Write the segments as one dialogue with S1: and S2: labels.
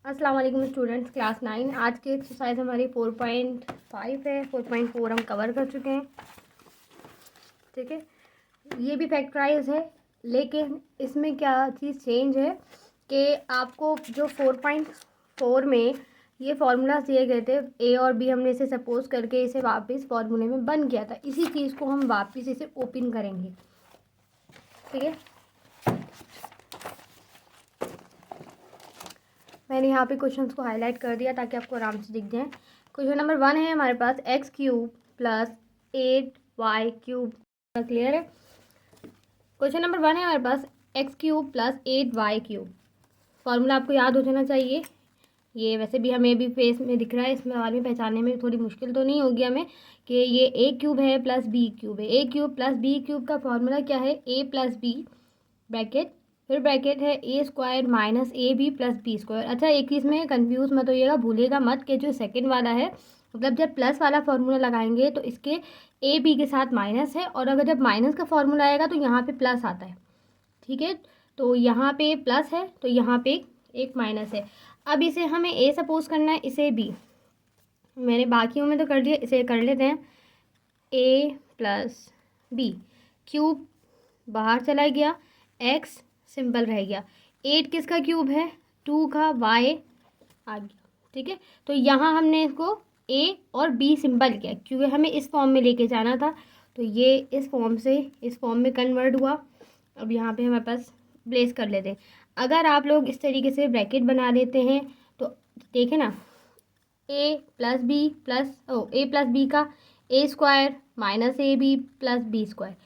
S1: अस्सलाम वालेकुम students, class 9। आज की एक्सरसाइज हमारी 4.5 है। 4.4 हम कवर कर चुके हैं। ठीक है, ये भी फैक्टराइज है, लेकिन इसमें क्या चीज़ चेंज है कि आपको जो 4.4 में ये फार्मूलाज दिए गए थे, ए और बी, हमने इसे सपोज करके इसे वापस फार्मूले में बन गया था। इसी चीज़ को हम वापस इसे ओपन करेंगे। ठीक है, मैंने यहाँ पे क्वेश्चंस को हाईलाइट कर दिया ताकि आपको आराम से दिख जाए। क्वेश्चन नंबर 1 है हमारे पास, x cube plus 8y cube. Clear है? क्वेश्चन नंबर 1 है हमारे पास, x cube plus 8y cube. Formula आपको याद हो जाना चाहिए। ये वैसे भी हमें भी फेस में दिख रहा है, इसमें बाद में पहचानने में थोड़ी मुश्किल तो नहीं होगी हमें कि ये ए क्यूब है प्लस बी क्यूब है। A cube plus b cube का फॉर्मूला क्या है? ए प्लस बी ब्रैकेट, फिर ब्रैकेट है a square minus a B plus b square. अच्छा, एक चीज़ में कंफ्यूज मत होइएगा, भूलिएगा मत कि जो सेकंड वाला है, मतलब जब प्लस वाला फार्मूला लगाएंगे तो इसके ए बी के साथ माइनस है, और अगर जब माइनस का फार्मूला आएगा तो यहाँ पे प्लस आता है। ठीक है, तो यहाँ पे प्लस है तो यहाँ पे एक माइनस है। अब इसे हमें ए सपोज करना है, इसे बी। मैंने बाकियों में तो कर दिया, इसे कर लेते हैं। ए प्लस बी क्यूब बाहर चला गया, एक्स सिंपल रह गया। 8 किसका क्यूब है? 2 का, वाई आ गया। ठीक है, तो यहाँ हमने इसको ए और बी सिंपल किया क्योंकि हमें इस फॉर्म में लेके जाना था, तो ये इस फॉर्म से इस फॉर्म में कन्वर्ट हुआ। अब यहाँ पे हमारे पास प्लेस कर लेते हैं। अगर आप लोग इस तरीके से ब्रैकेट बना लेते हैं तो देखें ना, a plus b plus a plus b का a square minus a B plus b square.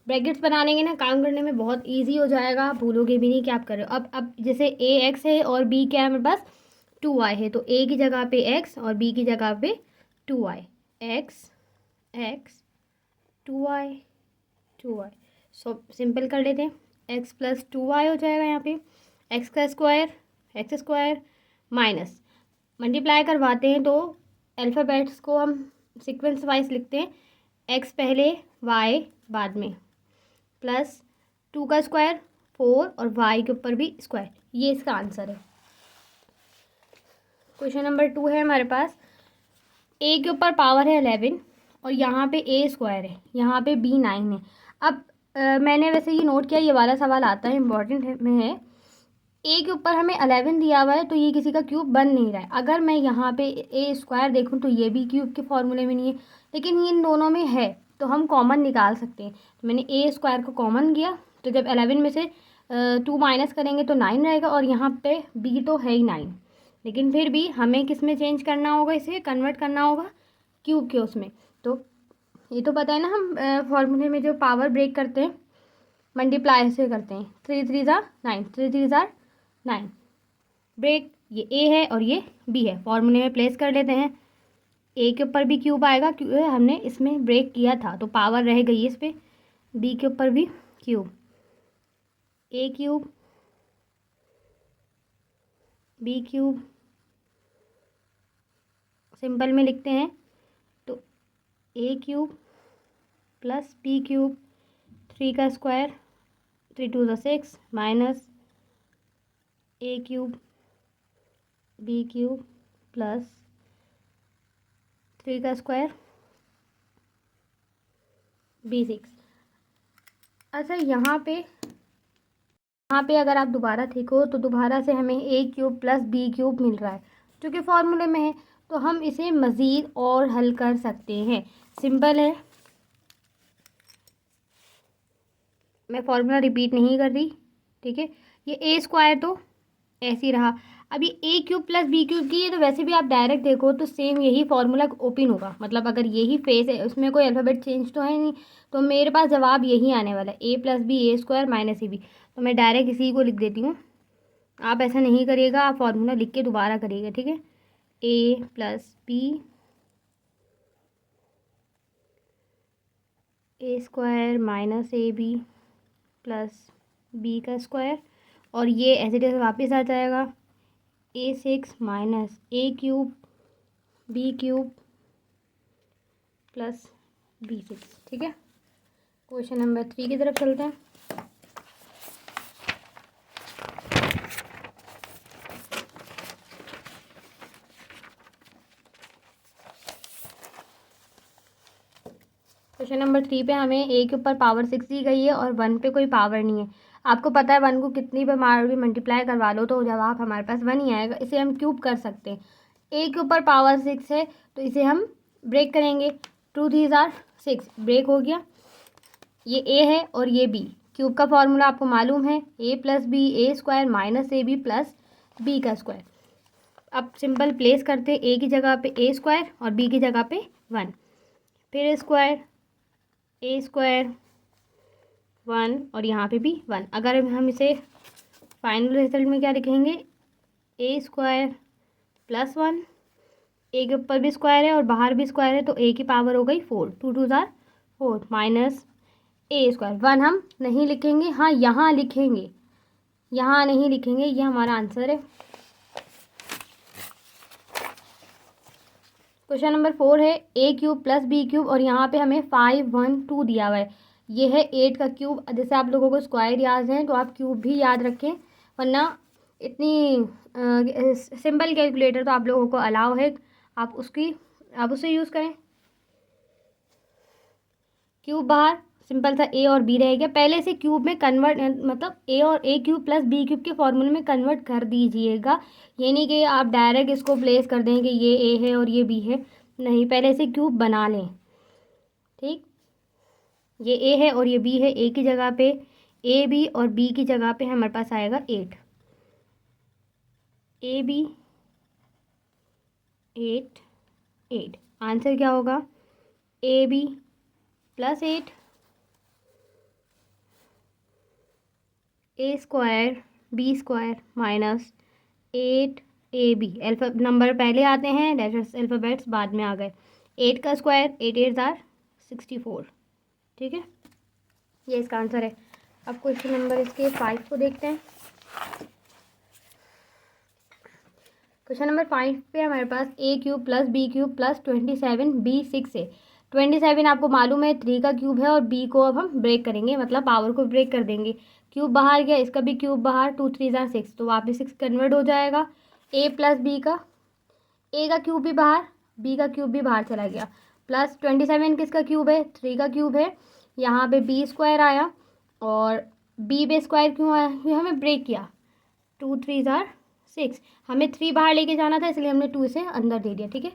S1: Brackets बना लेंगे ना, काम करने में बहुत इजी हो जाएगा, आप भूलोगे भी नहीं कि आप कर रहे हो। अब जैसे ए एक्स है और बी क्या है हमारे पास? 2y है, तो ए की जगह पे x और b की जगह पे 2y। X x 2y 2y, so simple कर लेते हैं। x प्लस 2y हो जाएगा यहाँ पे। x का square, x square minus, multiply करवाते हैं तो अल्फ़ाबेट्स को हम सीक्वेंस वाइज लिखते हैं, x पहले y बाद में, प्लस 2 का स्क्वायर 4 और y के ऊपर भी स्क्वायर। ये इसका आंसर है। क्वेश्चन नंबर 2 है हमारे पास, ए के ऊपर पावर है 11 और यहाँ पे ए स्क्वायर है, यहाँ पे बी 9 है। अब मैंने वैसे ये नोट किया, ये वाला सवाल आता है, इम्पॉर्टेंट है में है। ए के ऊपर हमें 11 दिया हुआ है तो ये किसी का क्यूब बन नहीं रहा है। अगर मैं यहाँ पे ए स्क्वायर देखूँ तो ये भी क्यूब के फॉर्मूले में नहीं है, लेकिन इन दोनों में है, तो हम कॉमन निकाल सकते हैं। तो मैंने ए स्क्वायर को कॉमन किया, तो जब 11 में से 2 माइनस करेंगे तो 9 रहेगा, और यहाँ पे बी तो है ही 9, लेकिन फिर भी हमें किस में चेंज करना होगा, इसे कन्वर्ट करना होगा क्यूब के उसमें। तो ये तो पता है ना, हम फॉर्मूले में जो पावर ब्रेक करते हैं मल्टीप्लाई से करते हैं, 3 3 ज़ार 9, 3 3 ज़ार 9 ब्रेक। ये ए है और ये बी है, फॉर्मूले में प्लेस कर लेते हैं। ए के ऊपर भी क्यूब आएगा क्योंकि हमने इसमें ब्रेक किया था, तो पावर रह गई इस पर। बी के ऊपर भी क्यूब, ए क्यूब बी क्यूब सिंपल में लिखते हैं, तो ए क्यूब प्लस बी क्यूब, 3 का square 3 2 6 minus a cube b cube plus 3 का स्क्वायर बी 6। अच्छा, यहाँ पे अगर आप दोबारा देखो तो दोबारा से हमें ए क्यूब प्लस बी क्यूब मिल रहा है जो कि फॉर्मूले में है, तो हम इसे मज़ीद और हल कर सकते हैं। सिंपल है, मैं फॉर्मूला रिपीट नहीं कर रही। ठीक है, ये ए स्क्वायर तो ऐसे ही रहा। अभी ए क्यूब प्लस बी क्यूब की है, तो वैसे भी आप डायरेक्ट देखो तो सेम यही फॉर्मूला ओपन होगा, मतलब अगर यही फेस है, उसमें कोई अल्फ़ाबेट चेंज तो है नहीं, तो मेरे पास जवाब यही आने वाला है, a plus b a square minus a b. तो मैं डायरेक्ट इसी को लिख देती हूँ। आप ऐसा नहीं करिएगा, आप फॉर्मूला लिख के दोबारा करिएगा। ठीक है, a plus b a square minus a B plus b का स्क्वायर, और ये ऐसे जैसे वापस आ जाएगा, a 6 minus a cube b cube plus b 6। ठीक है, क्वेश्चन नंबर 3 की तरफ चलते हैं। क्वेश्चन नंबर 3 पे हमें ए के ऊपर पावर 6 दी गई है और 1 पे कोई पावर नहीं है। आपको पता है 1 को कितनी बार मार भी मल्टीप्लाई करवा लो तो जवाब हमारे पास 1 ही आएगा। इसे हम क्यूब कर सकते हैं। ए के ऊपर पावर 6 है तो इसे हम ब्रेक करेंगे। 2 3 जार 6 ब्रेक हो गया। ये ए है और ये बी। क्यूब का फॉर्मूला आपको मालूम है, a plus b a square minus a B plus b का स्क्वायर। अब सिंपल प्लेस करते, ए की जगह पे ए स्क्वायर और बी की जगह पे 1, फिर स्क्वायर ए स्क्वायर 1 और यहाँ पे भी 1। अगर हम इसे फाइनल रिजल्ट में क्या लिखेंगे, ए स्क्वायर प्लस 1, ए के ऊपर भी स्क्वायर है और बाहर भी स्क्वायर है तो ए की पावर हो गई 4, 2 2 जार 4 माइनस ए स्क्वायर। 1 हम नहीं लिखेंगे, हाँ यहाँ लिखेंगे, यहाँ नहीं लिखेंगे, ये हमारा आंसर है। क्वेश्चन नंबर 4 है a cube plus b cube और यहाँ पे हमें 5 1 2 दिया हुआ है। ये है 8 का क्यूब। जैसे आप लोगों को स्क्वायर याद है तो आप क्यूब भी याद रखें, वरना इतनी सिंपल कैलकुलेटर तो आप लोगों को अलाउ है, आप उसे यूज़ करें। क्यूब बाहर, सिंपल सा ए और बी रह गया। पहले से क्यूब में कन्वर्ट, मतलब ए क्यूब प्लस बी क्यूब के फॉर्मूले में कन्वर्ट कर दीजिएगा। ये नहीं कि आप डायरेक्ट इसको प्लेस कर दें कि ये ए है और ये बी है, नहीं, पहले से क्यूब बना लें। ठीक, ये ए है और ये बी है। ए की जगह पे ए बी और बी की जगह पे हमारे पास आएगा 8, ए बी 8 8। आंसर क्या होगा, A B plus 8 A square B square minus 8 A B. Number पहले आते हैं, लेटर्स अल्फ़ाबेट्स बाद में आ गए। 8 का स्क्वायर 8 8 ज़ार 64। ठीक है, ये इसका आंसर है। अब क्वेश्चन नंबर इसके 5 को देखते हैं। क्वेश्चन नंबर 5 पे हमारे पास a cube plus b cube plus 27 b 6 है। 27 आपको मालूम है 3 का क्यूब है और बी को अब हम ब्रेक करेंगे, मतलब पावर को ब्रेक कर देंगे। क्यूब बाहर गया, इसका भी क्यूब बाहर, 2 3 ज़ार 6 तो वापस 6 कन्वर्ट हो जाएगा। ए प्लस बी का, ए का क्यूब भी बाहर, बी का क्यूब भी बाहर चला गया, प्लस 27 किसका क्यूब है, 3 का क्यूब है। यहाँ पे बी स्क्वायर आया और बी पे स्क्वायर क्यों आया, ये हमें ब्रेक किया। 2 3 ज़ार 6, हमें 3 बाहर लेके जाना था इसलिए हमने 2 इसे अंदर दे दिया। ठीक है,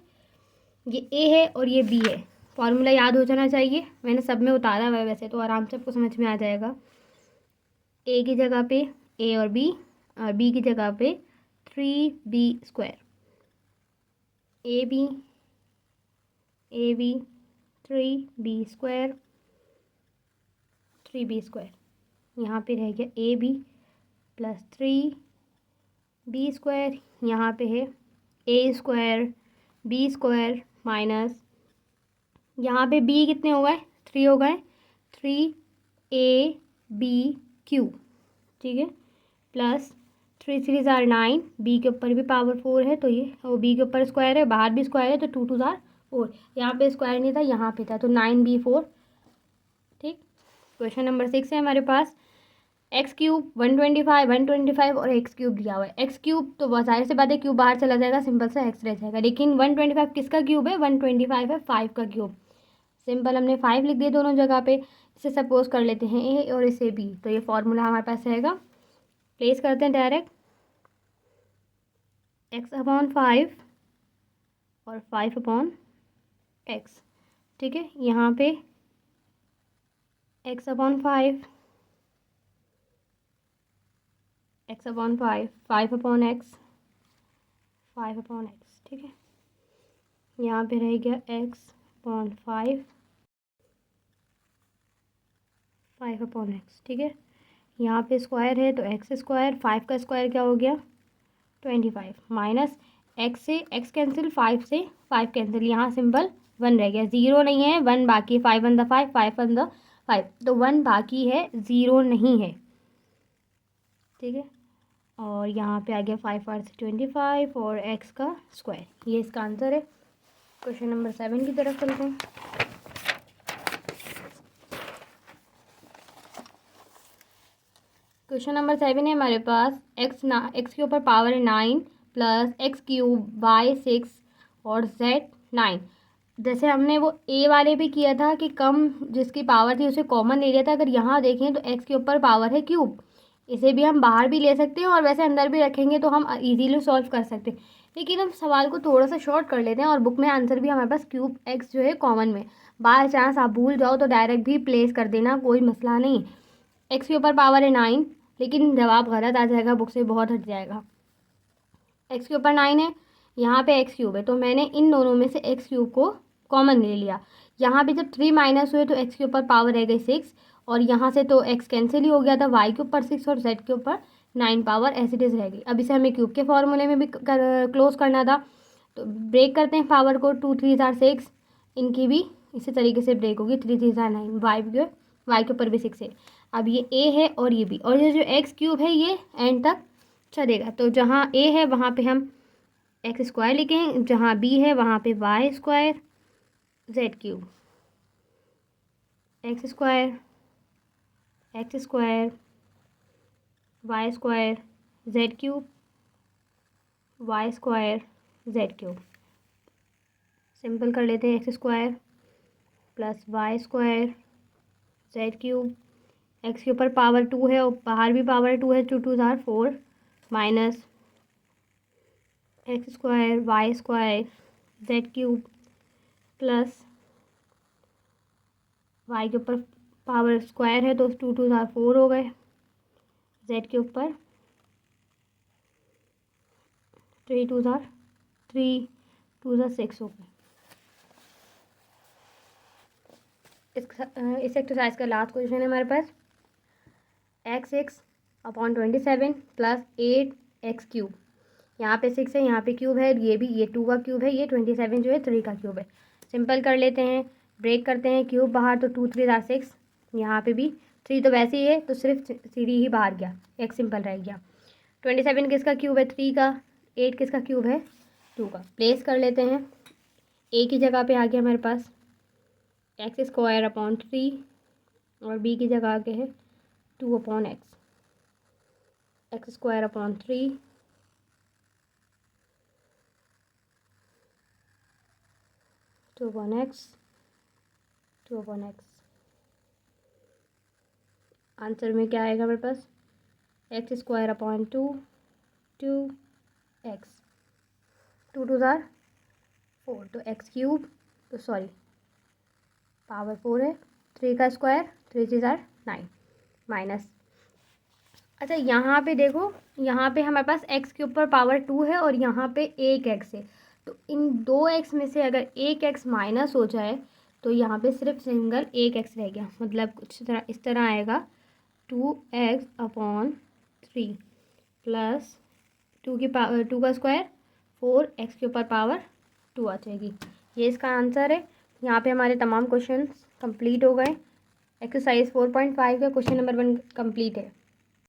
S1: ये ए है और ये बी है। फॉर्मूला याद हो जाना चाहिए, मैंने सब में उतारा हुआ है, वैसे तो आराम से आपको समझ में आ जाएगा। ए की जगह पे ए और बी की जगह पे 3b square, A B 3b square 3b square. यहाँ पे रह गया A B plus 3b square, यहाँ पे है a square B square minus, यहाँ पे बी कितने हो गए, 3 हो गए, 3ab क्यूब। ठीक है, प्लस 3 3 ज़ार 9, बी के ऊपर भी पावर 4 है तो ये, वो बी के ऊपर स्क्वायर है, बाहर भी स्क्वायर है तो 2 2 ज़ार 4। यहाँ पे स्क्वायर नहीं था, यहाँ पे था तो 9b4। ठीक, क्वेश्चन नंबर 6 है हमारे पास एक्स क्यूब 125 और एक्स क्यूब दिया हुआ है। एक्स क्यूब तो बहुत जाहिर सी बात है, क्यूब बाहर चला जाएगा, सिंपल सा एक्स रह जाएगा। लेकिन 125 किसका क्यूब है, 125 है 5 का क्यूब। सिंपल हमने 5 लिख दिए दोनों जगह पे। इसे सपोज कर लेते हैं ए और इसे बी, तो ये फॉर्मूला हमारे पास रहेगा। प्लेस करते हैं डायरेक्ट, x/5 और 5/x। ठीक है, यहाँ पे x/5 5/x 5/x। ठीक है, यहाँ पे रह गया x/5 5/x। ठीक है, यहाँ पे स्क्वायर है तो एक्स स्क्वायर, 5 का स्क्वायर क्या हो गया 25 माइनस एक्स से एक्स कैंसिल, 5 से 5 कैंसिल, यहाँ सिंपल 1 रह गया, 0 नहीं है, 1 बाकी, 5 1 द 5 5 1 द 5 तो 1 बाकी है, 0 नहीं है। ठीक है, और यहाँ पे आ गया 5 4 से 25 और एक्स का स्क्वायर, ये इसका आंसर है। क्वेश्चन नंबर 7 की तरफ चलते हैं। क्वेश्चन नंबर 7 है हमारे पास एक्स के ऊपर पावर है 9 प्लस एक्स क्यूब वाई 6 और जेड 9। जैसे हमने वो ए वाले भी किया था कि कम जिसकी पावर थी उसे कॉमन ले लिया था। अगर यहाँ देखें तो एक्स के ऊपर पावर है क्यूब, इसे भी हम बाहर भी ले सकते हैं और वैसे अंदर भी रखेंगे तो हम इजीली सॉल्व कर सकते हैं। लेकिन हम सवाल को थोड़ा सा शॉर्ट कर लेते हैं और बुक में आंसर भी हमारे पास क्यूब एक्स जो है कॉमन में। बाय चांस आप भूल जाओ तो डायरेक्ट भी प्लेस कर देना, कोई मसला नहीं। एक्स के ऊपर पावर है 9, लेकिन जवाब गलत आ जाएगा, बुक से बहुत हट जाएगा। एक्स के ऊपर 9 है, यहाँ पे एक्स क्यूब है, तो मैंने इन दोनों में से एक्स क्यूब को कॉमन ले लिया। यहाँ पे जब 3 माइनस हुए तो एक्स के ऊपर पावर रह गई 6, और यहाँ से तो एक्स कैंसिल ही हो गया था, वाई के ऊपर 6 और जेड के ऊपर 9 पावर एज इट इज़ रह गई। अब इसे हमें क्यूब के फॉर्मूले में भी क्लोज करना था, तो ब्रेक करते हैं पावर को। 2 3 6, इनकी भी इसी तरीके से ब्रेक होगी। 3 3 9, वाई के ऊपर भी 6 है। अब ये ए है और ये बी, और ये जो एक्स क्यूब है ये एंड तक चलेगा। तो जहाँ ए है वहाँ पे हम एक्स स्क्वायर लिखें, जहाँ बी है वहाँ पे y square z cube. X square y square z cube, y square z cube. Simple कर लेते हैं। X square plus y square z cube. X के ऊपर पावर 2 है और बाहर भी पावर 2 है, 2 2 4 minus x square y square z cube plus y के ऊपर पावर स्क्वायर है तो 2 2 4 हो गए, जेड के ऊपर 3 2 6 हो गए। इस एक्सरसाइज का लास्ट क्वेश्चन है हमारे पास। x6/27 plus 8x cube. यहाँ पे 6 है, यहाँ पे क्यूब है, ये 2 का क्यूब है, ये 27 जो है 3 का क्यूब है। सिंपल कर लेते हैं, ब्रेक करते हैं, क्यूब बाहर तो 2 3 6, यहाँ पे भी 3 तो वैसे ही है तो सिर्फ सीधी ही बाहर गया, एक सिंपल रह गया। 27 किसका क्यूब है? 3 का। 8 किसका क्यूब है? 2 का। प्लेस कर लेते हैं, ए की जगह पे आ गया हमारे पास x² और बी की जगह आगे है 2/x, x² 3 2/x 2/x। Answer में क्या आएगा हमारे पास? x² 2 2x 2 2 4, तो x क्यूब, तो सॉरी पावर 4 है, 3 का स्क्वायर 3 3 9 माइनस। अच्छा यहाँ पे देखो, यहाँ पे हमारे पास x के ऊपर पावर 2 है और यहाँ पे एक x है, तो इन 2 x में से अगर एक x माइनस हो जाए तो यहाँ पे सिर्फ सिंगल एक x रह गया। मतलब कुछ इस तरह आएगा 2x/3 प्लस 2 का स्क्वायर 4x के ऊपर पावर 2 आ जाएगी। ये इसका आंसर है। यहाँ पे हमारे तमाम क्वेश्चन कंप्लीट हो गए। एक्सरसाइज 4.5 का क्वेश्चन नंबर 1 कंप्लीट है।